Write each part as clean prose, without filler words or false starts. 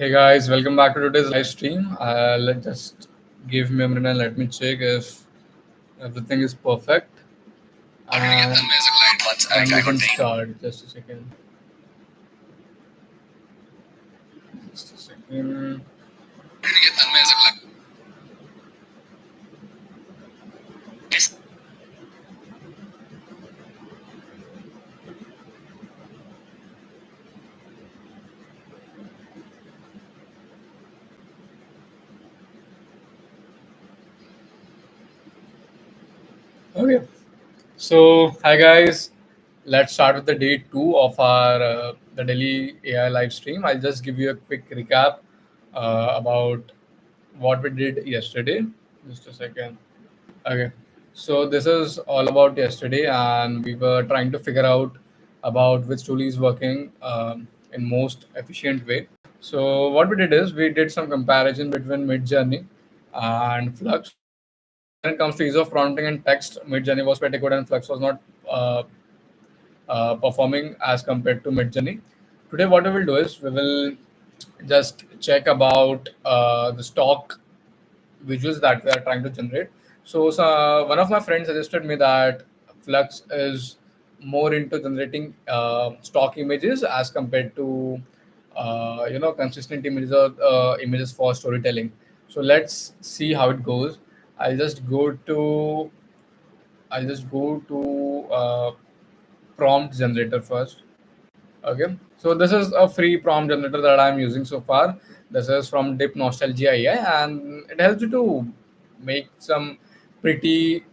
Hey guys, welcome back to today's live stream. Let just give me a minute and let me check if everything is perfect. And then we can start. Just a second. Just a second. Okay. So hi guys. Let's start with the day two of our the daily AI live stream. I'll just give you a quick recap about what we did yesterday. Just a second. Okay. So this is all about yesterday, and we were trying to figure out about which tool is working in most efficient way. So what we did is we did some comparison between Midjourney and Flux. When it comes to ease of prompting and text, Midjourney was pretty good, and Flux was not uh, performing as compared to Midjourney. Today, what we will do is we will just check about the stock visuals that we are trying to generate. So one of my friends suggested me that Flux is more into generating stock images as compared to consistent images or images for storytelling. So let's see how it goes. I'll just go to I'll just go to prompt generator first. Okay, so this is a free prompt generator that I'm using so far. This is from Dip Nostalgia AI, and it helps you to make some pretty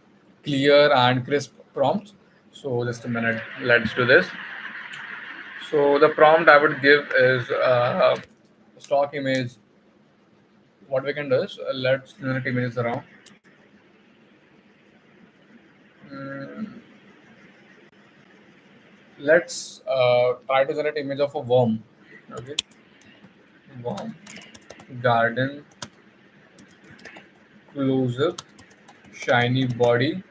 clear and crisp prompts. So just a minute, let's do this. So the prompt I would give is stock image. What we can do is let's generate images around. Mm, let's try to generate image of a worm. Okay, worm garden close up shiny body,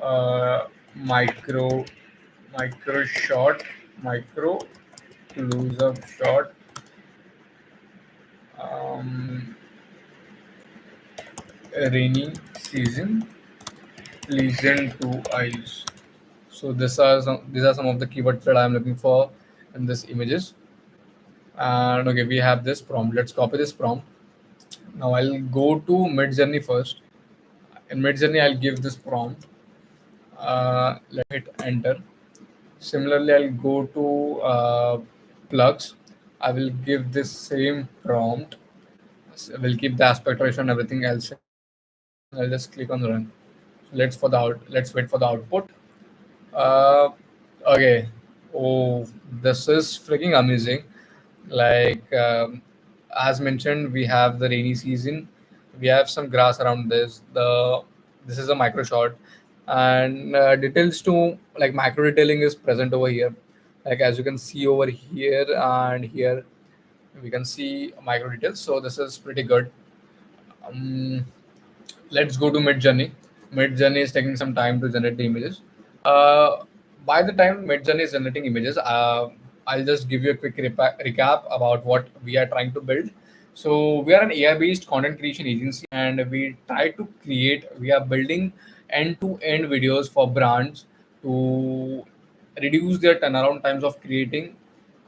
uh, micro micro shot, micro close up shot, um, rainy season, pleasant to eyes. So these are some of the keywords that I'm looking for in this images. And okay, we have this prompt. Let's copy this prompt. Now I'll go to Midjourney first. In Midjourney, I'll give this prompt. Let me hit enter. Similarly, I'll go to plugs. I will give this same prompt. We'll keep the aspect ratio and everything else same. I'll just click on run. Let's wait for the output. Uh, okay. Oh, this is freaking amazing. Like as mentioned, we have the rainy season. We have some grass around this. This is a micro shot, and details to like micro detailing is present over here. Like as you can see over here and here, we can see micro details. So this is pretty good. Um, let's go to Midjourney. Midjourney is taking some time to generate the images. Uh, by the time Midjourney is generating images, I'll just give you a quick recap about what we are trying to build. So we are an AI-based content creation agency, and we are building end-to-end videos for brands to reduce their turnaround times of creating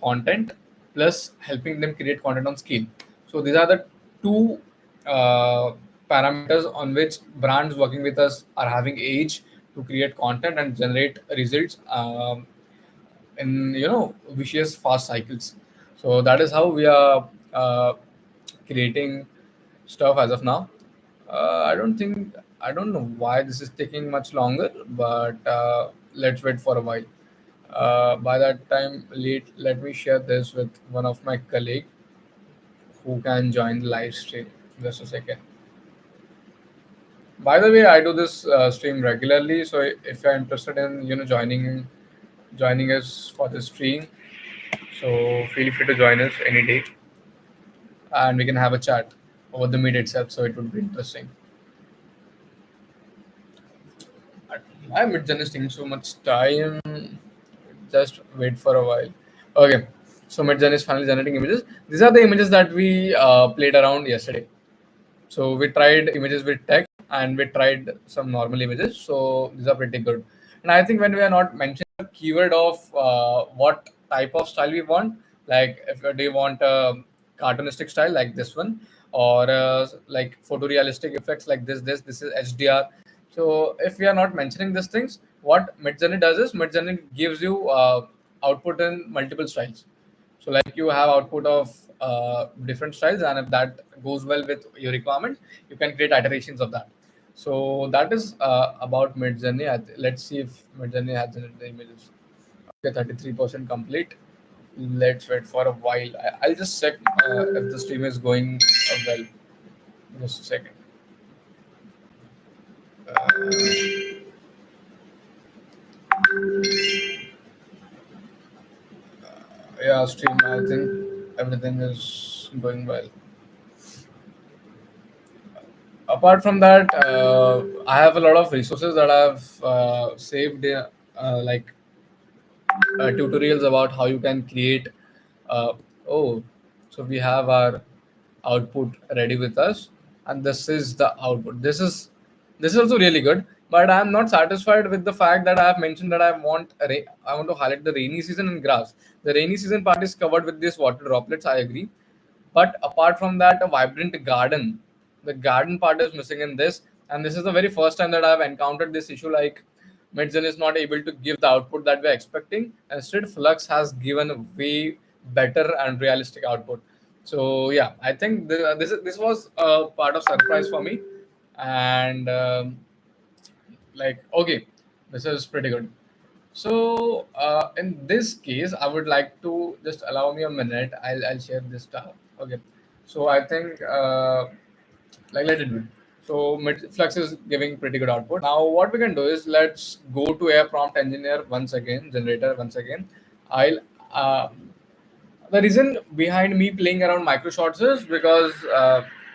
content, plus helping them create content on scale. So these are the two uh, parameters on which brands working with us are having age to create content and generate results in vicious fast cycles. So that is how we are creating stuff as of now. I don't know why this is taking much longer, but let's wait for a while. By that time, let me share this with one of my colleague who can join the live stream. Just a second. By the way, I do this stream regularly, so if you're interested in joining us for the stream, so feel free to join us any day, and we can have a chat over the meet itself. So it would be interesting. I'm just taking so much time. Just wait for a while. Okay. So Midjourney is finally generating images. These are the images that we played around yesterday. So we tried images with text and we tried some normal images. So these are pretty good. And I think when we are not mentioning the keyword of what type of style we want, like if do you want a cartoonistic style like this one, or like photorealistic effects like this is HDR. So if we are not mentioning these things, what Midjourney does is Midjourney gives you output in multiple styles. So like you have output of different styles, and if that goes well with your requirement, you can create iterations of that. So that is about Midjourney. Let's see if Midjourney has generated the images. Okay, 33% complete. Let's wait for a while. I'll just check if the stream is going well. Just a second. Uh, yeah, stream. I think everything is going well. Apart from that, I have a lot of resources that I've saved, like tutorials about how you can create. Uh, oh, so we have our output ready with us, and this is the output. This is also really good, but I am not satisfied with the fact that I have mentioned that I want to highlight the rainy season and grass. The rainy season part is covered with these water droplets. I agree, but apart from that, a vibrant garden. The garden part is missing in this, and this is the very first time that I've encountered this issue. Like Midzen is not able to give the output that we're expecting. Instead, Flux has given a way better and realistic output. So yeah, I think this was a part of surprise for me, and like okay, this is pretty good. So in this case, I would like to just allow me a minute. I'll share this stuff. Okay. So I think like let it be. So Flux is giving pretty good output. Now what we can do is let's go to a prompt engineer once again, generator once again. I'll the reason behind me playing around micro shots is because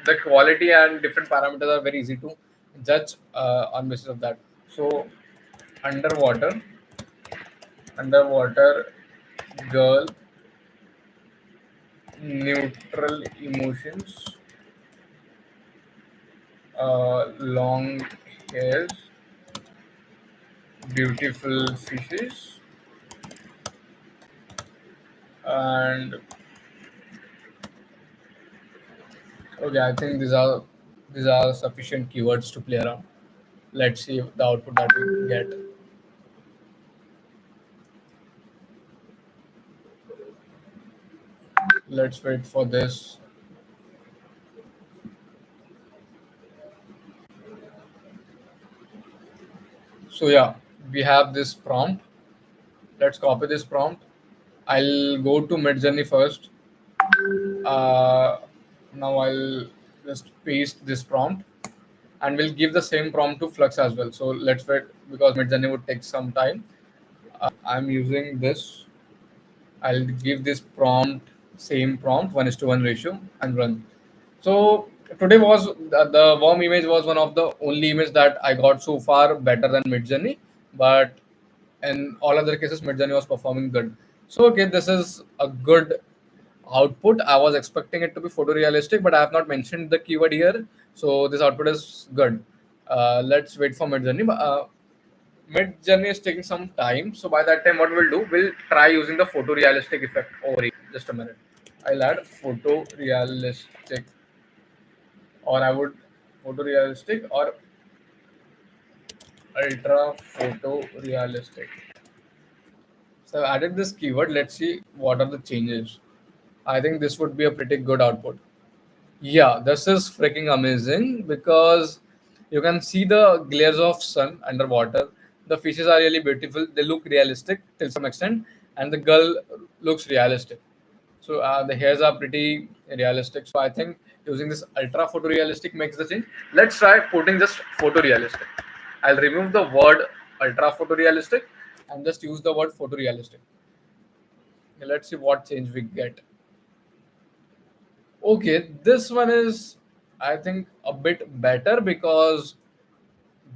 the quality and different parameters are very easy to judge on basis of that. So underwater underwater girl, neutral emotions, long hairs, beautiful fishes, and okay, I think these are sufficient keywords to play around. Let's see the output that we get. Let's wait for this. So yeah, we have this prompt. Let's copy this prompt. I'll go to Midjourney first. Uh, Now I'll just paste this prompt, and we'll give the same prompt to Flux as well. So let's wait because Midjourney would take some time. I'm using this. I'll give this prompt, same prompt, 1:1 ratio, and run. So today was the worm image was one of the only image that I got so far better than Midjourney, but in all other cases, Midjourney was performing good. So okay, this is a good output. I was expecting it to be photorealistic, but I have not mentioned the keyword here. So this output is good. Let's wait for Midjourney. Midjourney is taking some time. So by that time, what we'll do, we'll try using the photorealistic effect over here. Just a minute. I'll add photorealistic, or I would photorealistic or ultra photorealistic. So I've added this keyword. Let's see what are the changes. I think this would be a pretty good output. Yeah, this is freaking amazing because you can see the glares of sun underwater. The fishes are really beautiful. They look realistic till some extent, and the girl looks realistic. So the hairs are pretty realistic. So I think using this ultra photorealistic makes the change. Let's try putting just photorealistic. I'll remove the word ultra photorealistic and just use the word photorealistic. Let's see what change we get. Okay, this one is, I think, a bit better because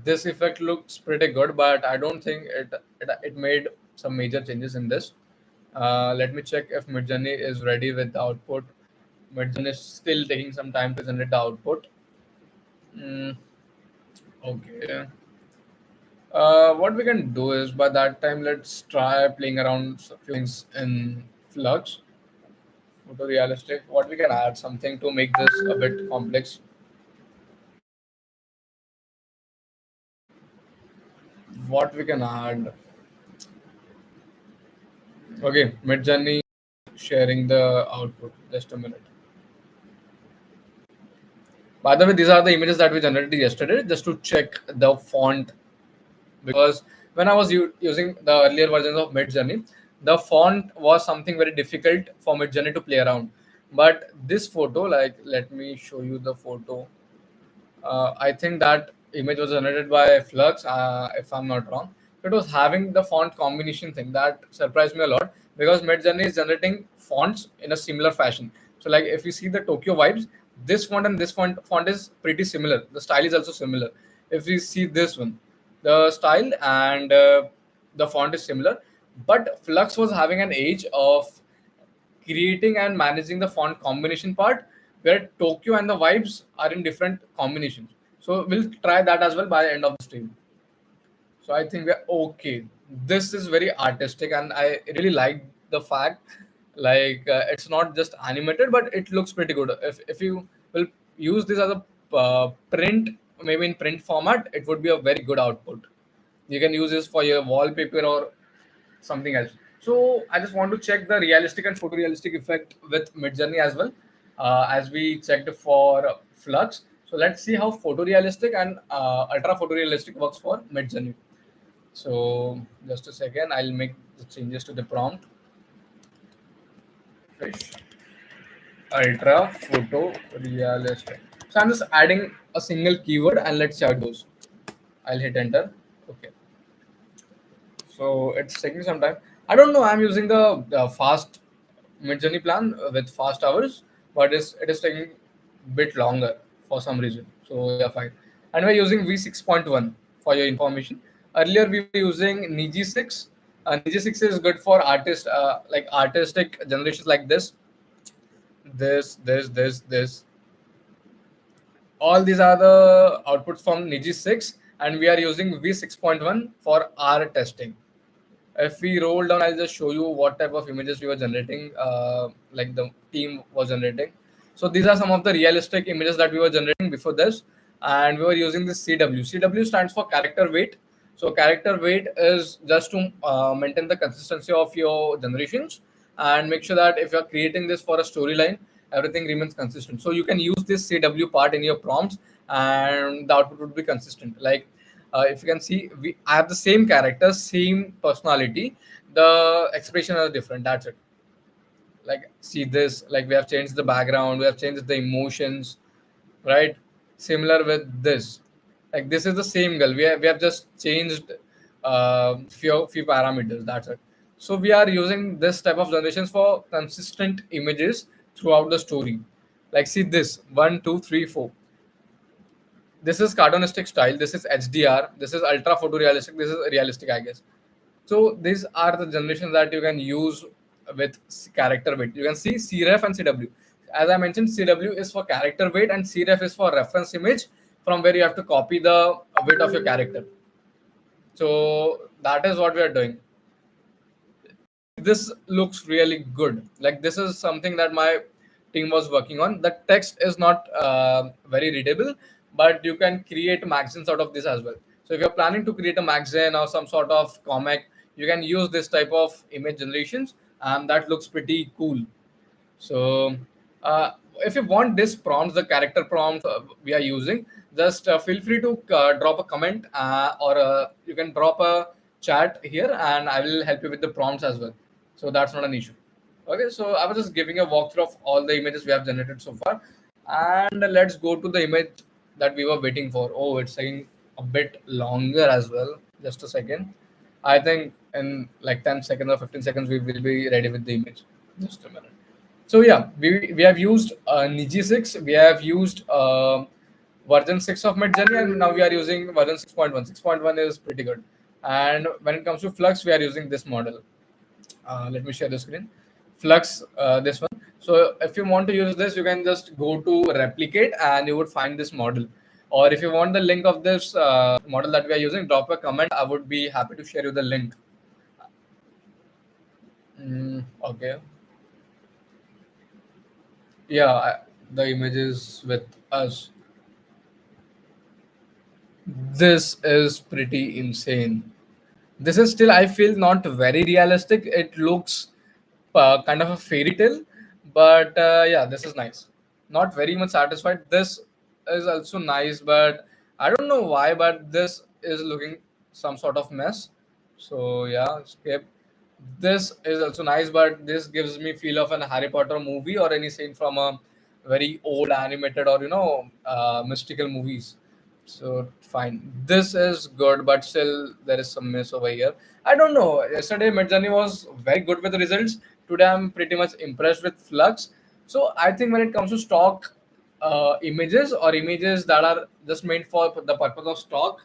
this effect looks pretty good, but I don't think it made some major changes in this. Let me check if Midjourney is ready with the output. Midjourney is still taking some time to generate the output. Mm, okay. What we can do is by that time, let's try playing around a few things in Flux, photorealistic. What we can add something to make this a bit complex. What we can add. Okay, Midjourney sharing the output. Just a minute. By the way, these are the images that we generated yesterday just to check the font, because when I was using the earlier versions of Midjourney, the font was something very difficult for Midjourney to play around. But this photo, like, let me show you the photo. I think that image was generated by Flux, if I'm not wrong. It was having the font combination thing that surprised me a lot, because Midjourney is generating fonts in a similar fashion. So, like, if you see the Tokyo vibes, this font and this font is pretty similar. The style is also similar. If we see this one, the style and the font is similar, but Flux was having an edge of creating and managing the font combination part, where Tokyo and the vibes are in different combinations. So we'll try that as well by the end of the stream. So I think we're okay. This is very artistic, and I really like the fact, like, it's not just animated, but it looks pretty good. If you will use this as a print, maybe in print format, it would be a very good output. You can use this for your wallpaper or something else. So I just want to check the realistic and photorealistic effect with Midjourney as well, as we checked for Flux. So let's see how photorealistic and ultra photorealistic works for Midjourney. So just a second, I'll make the changes to the prompt. Fish ultra photorealistic. So I'm just adding a single keyword and let's see how it goes. I'll hit enter. Okay. So it's taking some time. I don't know. I'm using the fast mid-journey plan with fast hours, but it is taking a bit longer for some reason. So yeah, fine. And we're using V6.1 for your information. Earlier we were using Niji 6. Niji 6 is good for like artistic generations like this. All these are the outputs from Niji 6, and we are using V6.1 for our testing. If we roll down, I'll just show you what type of images we were generating, like the team was generating. So these are some of the realistic images that we were generating before this, and we were using this CW. CW stands for character weight. So character weight is just to maintain the consistency of your generations and make sure that if you're creating this for a storyline, everything remains consistent. So you can use this CW part in your prompts, and the output would be consistent. Like, if you can see, I have the same character, same personality. The expression are different. That's it. Like, see this. Like, we have changed the background, we have changed the emotions, right? Similar with this. Like, this is the same girl. We have just changed few parameters. That's it. So we are using this type of generations for consistent images throughout the story. Like, see this 1, 2, 3, 4. This is cartoonistic style, this is HDR, this is ultra photorealistic, this is realistic, I guess. So these are the generations that you can use with character weight. You can see cref and cw. As I mentioned, cw is for character weight and cref is for reference image, from where you have to copy the weight of your character. So that is what we are doing. This looks really good. Like, this is something that my team was working on. The text is not very readable, but you can create magazines out of this as well. So if you're planning to create a magazine or some sort of comic, you can use this type of image generations, and that looks pretty cool. So, if you want this prompts, the character prompts we are using, just feel free to drop a comment, or you can drop a chat here, and I will help you with the prompts as well. So that's not an issue. Okay, so I was just giving a walkthrough of all the images we have generated so far, and let's go to the image that we were waiting for. Oh, it's taking a bit longer as well. Just a second. I think in like 10 seconds or 15 seconds we will be ready with the image. Just a minute. So yeah, we have used Niji 6, we have used version 6 of Midjourney, and now we are using version 6.1. 6.1 is pretty good. And when it comes to Flux, we are using this model. Let me share the screen. Flux, this one. So if you want to use this, you can just go to replicate and you would find this model. Or if you want the link of this model that we are using, drop a comment. I would be happy to share you the link. Okay. Yeah, the images with us. This is pretty insane. This is still, I feel, not very realistic. It looks kind of a fairy tale, but yeah, this is nice. Not very much satisfied. This is also nice, but I don't know why, but this is looking some sort of mess. So yeah, skip. This is also nice, but this gives me feel of an Harry Potter movie or any scene from a very old animated or mystical movies. So fine, this is good, but still there is some mess over here. I don't know. Yesterday Midjourney was very good with the results. Today I'm pretty much impressed with Flux. So I think when it comes to stock images or images that are just made for the purpose of stock,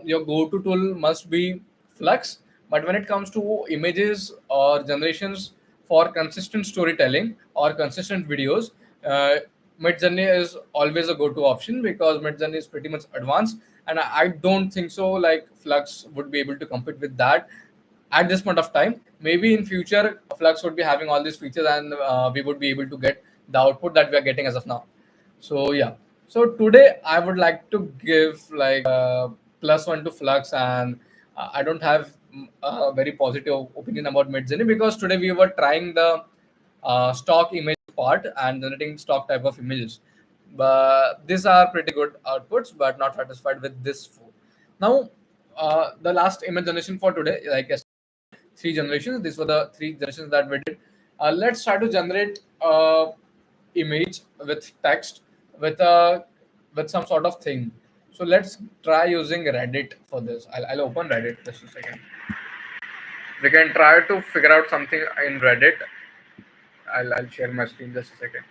your go-to tool must be Flux. But when it comes to images or generations for consistent storytelling or consistent videos, uh, Midjourney is always a go-to option because Midjourney is pretty much advanced, and I don't think so. Like Flux would be able to compete with that at this point of time. Maybe in future, Flux would be having all these features, and we would be able to get the output that we are getting as of now. So yeah. So today I would like to give like +1 to Flux, and I don't have a very positive opinion about Midjourney because today we were trying the stock image part and generating stock type of images. But these are pretty good outputs, but not satisfied with this food. Now, the last image generation for today, like three generations. These were the three generations that we did. Let's try to generate image with text with with some sort of thing. So let's try using Reddit for this. I'll open Reddit just a second. We can try to figure out something in Reddit. I'll share my screen just a second.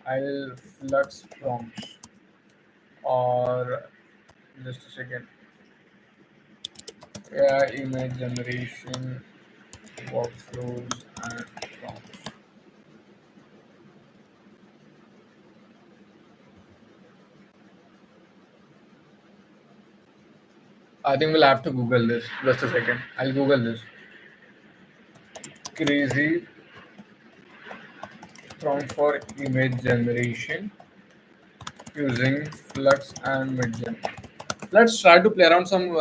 I'll flux prompts or just a second. Yeah, image generation workflows and prompts. I think we'll have to Google this. Just a second. I'll Google this. Crazy prompt for image generation using Flux and Midjourney. Let's try to play around some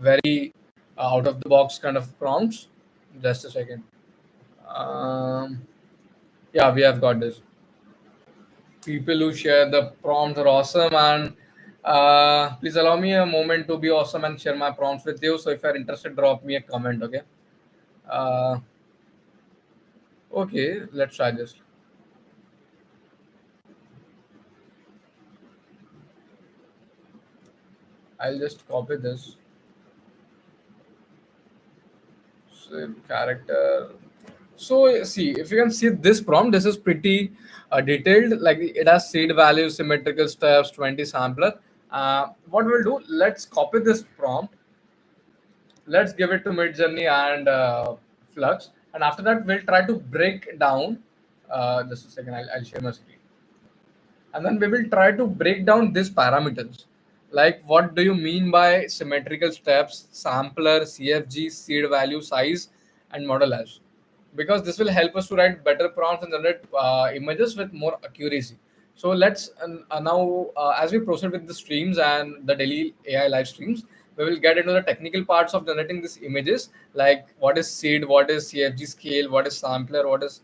very out of the box kind of prompts. Just a second. Um, yeah, we have got this. People who share the prompts are awesome, and please allow me a moment to be awesome and share my prompts with you. So if you're interested, drop me a comment. Okay. Uh, okay. Let's try this. I'll just copy this. Same character. So see, if you can see this prompt, this is pretty detailed. Like it has seed values, symmetrical steps, 20 sampler. What we'll do? Let's copy this prompt. Let's give it to Midjourney and Flux, and after that we'll try to break down. Just a second, I'll share my screen, and then we will try to break down these parameters. Like what do you mean by symmetrical steps, sampler, CFG, seed value, size, and model hash? Because this will help us to write better prompts and generate images with more accuracy. So let's now, as we proceed with the streams and the daily AI live streams, we will get into the technical parts of generating these images, like what is seed, what is CFG scale, what is sampler, what is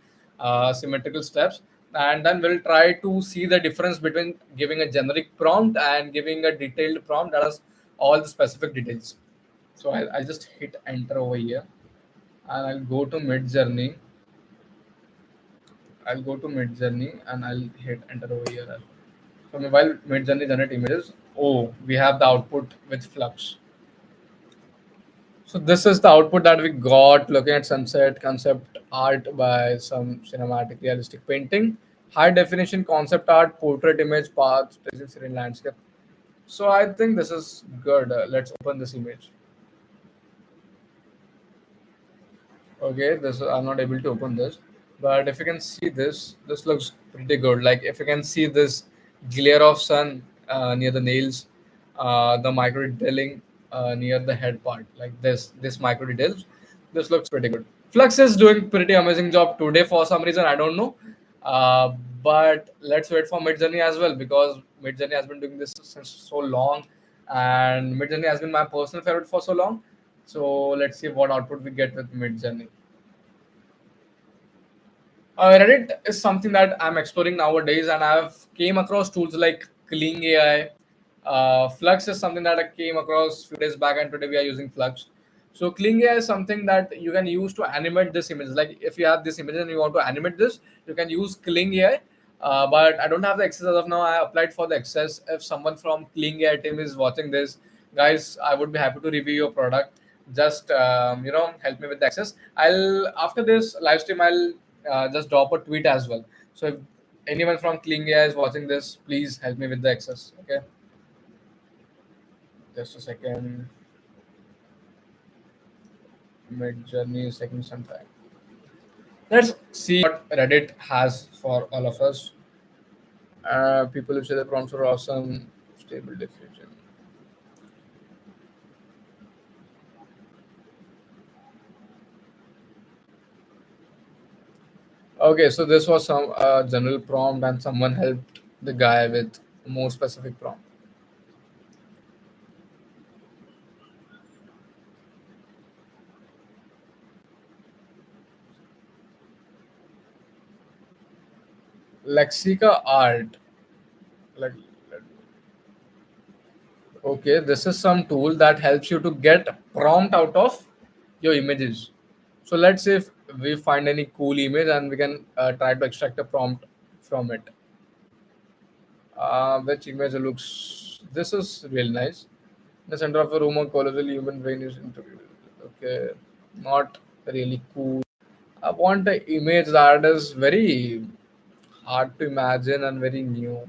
symmetrical steps, and then we'll try to see the difference between giving a generic prompt and giving a detailed prompt that has all the specific details. So I'll just hit enter over here, and I'll go to mid journey. I'll go to mid journey and I'll hit enter over here. So while mid journey generate images, oh, we have the output with Flux. So this is the output that we got looking at sunset concept art by some cinematic realistic painting, high definition concept art, portrait image, paths, serene landscape. So I think this is good. Let's open this image. Okay, this I'm not able to open this, but if you can see this, this looks pretty good. Like if you can see this glare of sun near the nails, the micro detailing near the head part, like this micro details, this looks pretty good. Flux is doing pretty amazing job today for some reason I don't know, uh, but let's wait for Midjourney as well because Midjourney has been doing this since so long, and Midjourney has been my personal favorite for so long. So let's see what output we get with Midjourney. Reddit is something that I'm exploring nowadays, and I've came across tools like Kling AI. Flux is something that I came across few days back, and today we are using Flux. So Kling AI is something that you can use to animate this image. Like if you have this image and you want to animate this, you can use Kling AI. But I don't have the access as of now. I applied for the access. If someone from Kling AI team is watching this, guys, I would be happy to review your product. Just help me with the access. I'll after this live stream, I'll just drop a tweet as well. So if anyone from Kling AI is watching this, please help me with the access. Okay, just a second. Mid journey is taking some time. Let's see what Reddit has for all of us. People who say the prompts are awesome, stable diffusion. Okay, so this was some general prompt, and someone helped the guy with more specific prompt. Lexica art, like okay, this is some tool that helps you to get prompt out of your images. So let's say if we find any cool image and we can try to extract a prompt from it. Which image looks? This is really nice. The center of a room or colloidal human brain is interviewed. Okay, not really cool. I want an image that is very hard to imagine and very new.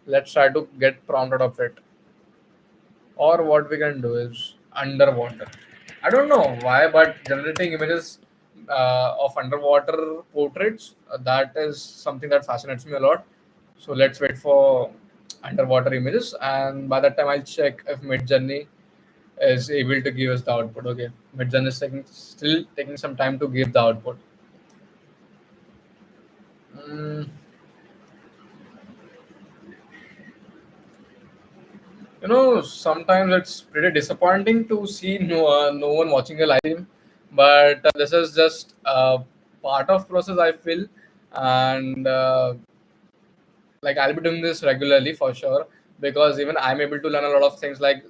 Let's try to get prompt out of it. Or what we can do is underwater. I don't know why, but generating images of underwater portraits, that is something that fascinates me a lot. So let's wait for underwater images, and by that time I'll check if Midjourney is able to give us the output. Okay, Midjourney is still taking some time to give the output. Mm, sometimes it's pretty disappointing to see no one watching a live stream, but this is just part of process I feel, and like I'll be doing this regularly for sure because even I'm able to learn a lot of things like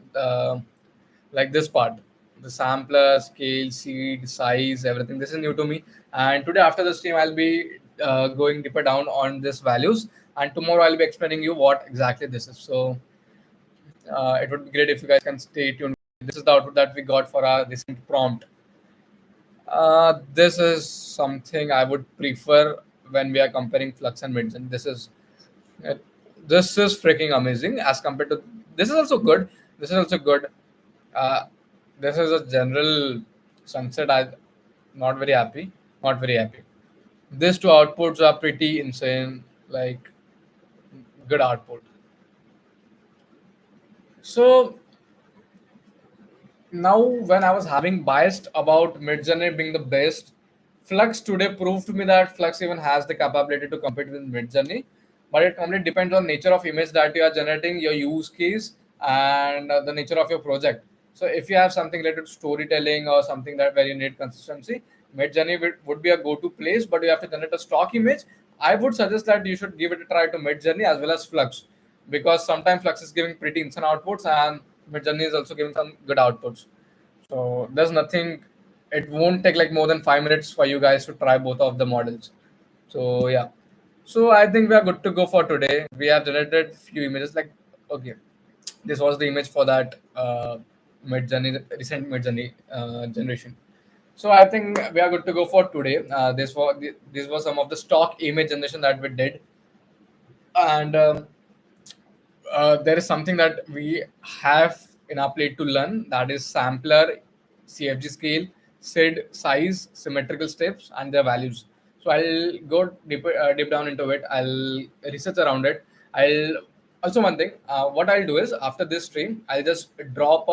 this part, the sampler, scale, seed, size, everything. This is new to me, and today after the stream I'll be going deeper down on these values, and tomorrow I'll be explaining you what exactly this is. So it would be great if you guys can stay tuned. This is the output that we got for our recent prompt. This is something I would prefer when we are comparing Flux and Midzen. Uh, this is freaking amazing as compared to this is also good. This is also good. Uh, this is a general sunset. I not very happy. Not very happy. These two outputs are pretty insane. Like good output. So now when I was having biased about Midjourney being the best, Flux today proved to me that Flux even has the capability to compete with Midjourney, but it completely depends on nature of image that you are generating, your use case, and the nature of your project. So if you have something related to storytelling or something that where you need consistency, Midjourney would be a go-to place, but you have to generate a stock image. I would suggest that you should give it a try to Midjourney as well as Flux, because sometimes Flux is giving pretty insane outputs and Midjourney is also giving some good outputs. So there's nothing. It won't take like more than 5 minutes for you guys to try both of the models. So yeah. So I think we are good to go for today. We have generated few images. Like okay, this was the image for that Midjourney recent Midjourney generation. So I think we are good to go for today. This was some of the stock image generation that we did, and there is something that we have in our plate to learn, that is sampler, CFG scale, SID, size, symmetrical steps, and their values. So I'll go deep down into it. I'll research around it. I'll also one thing. What I'll do is after this stream, I'll just drop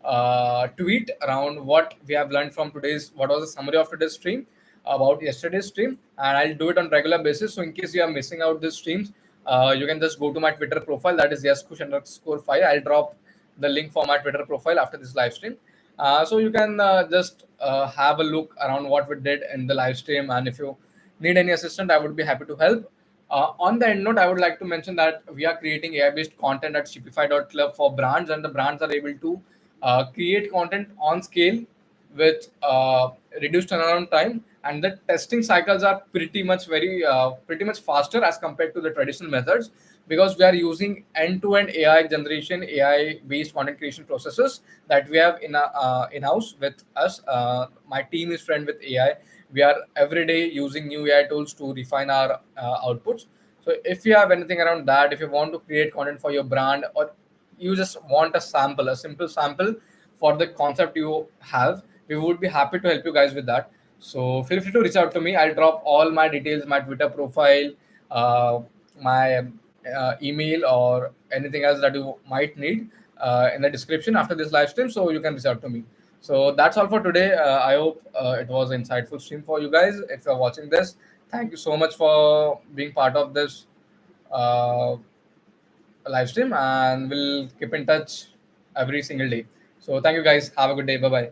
a tweet around what we have learned from today's. What was the summary of today's stream about yesterday's stream, and I'll do it on regular basis. So in case you are missing out these streams, you can just go to my Twitter profile. That is yeskush_5. I'll drop the link for my Twitter profile after this live stream. So you can just have a look around what we did in the live stream, and if you need any assistance, I would be happy to help. On the end note, I would like to mention that we are creating AI-based content at Shipify.club for brands, and the brands are able to create content on scale with reduced turnaround time, and the testing cycles are pretty much faster as compared to the traditional methods, because we are using end-to-end AI generation, AI based content creation processes that we have in-house with us. My team is trained with AI. We are every day using new AI tools to refine our outputs. So if you have anything around that, if you want to create content for your brand, or you just want a sample, a simple sample for the concept you have, we would be happy to help you guys with that. So feel free to reach out to me. I'll drop all my details, my Twitter profile, my email, or anything else that you might need in the description after this live stream, so you can reach out to me. So that's all for today. I hope it was an insightful stream for you guys. If you're watching this, thank you so much for being part of this uh, live stream, and we'll keep in touch every single day. So thank you guys. Have a good day. Bye bye.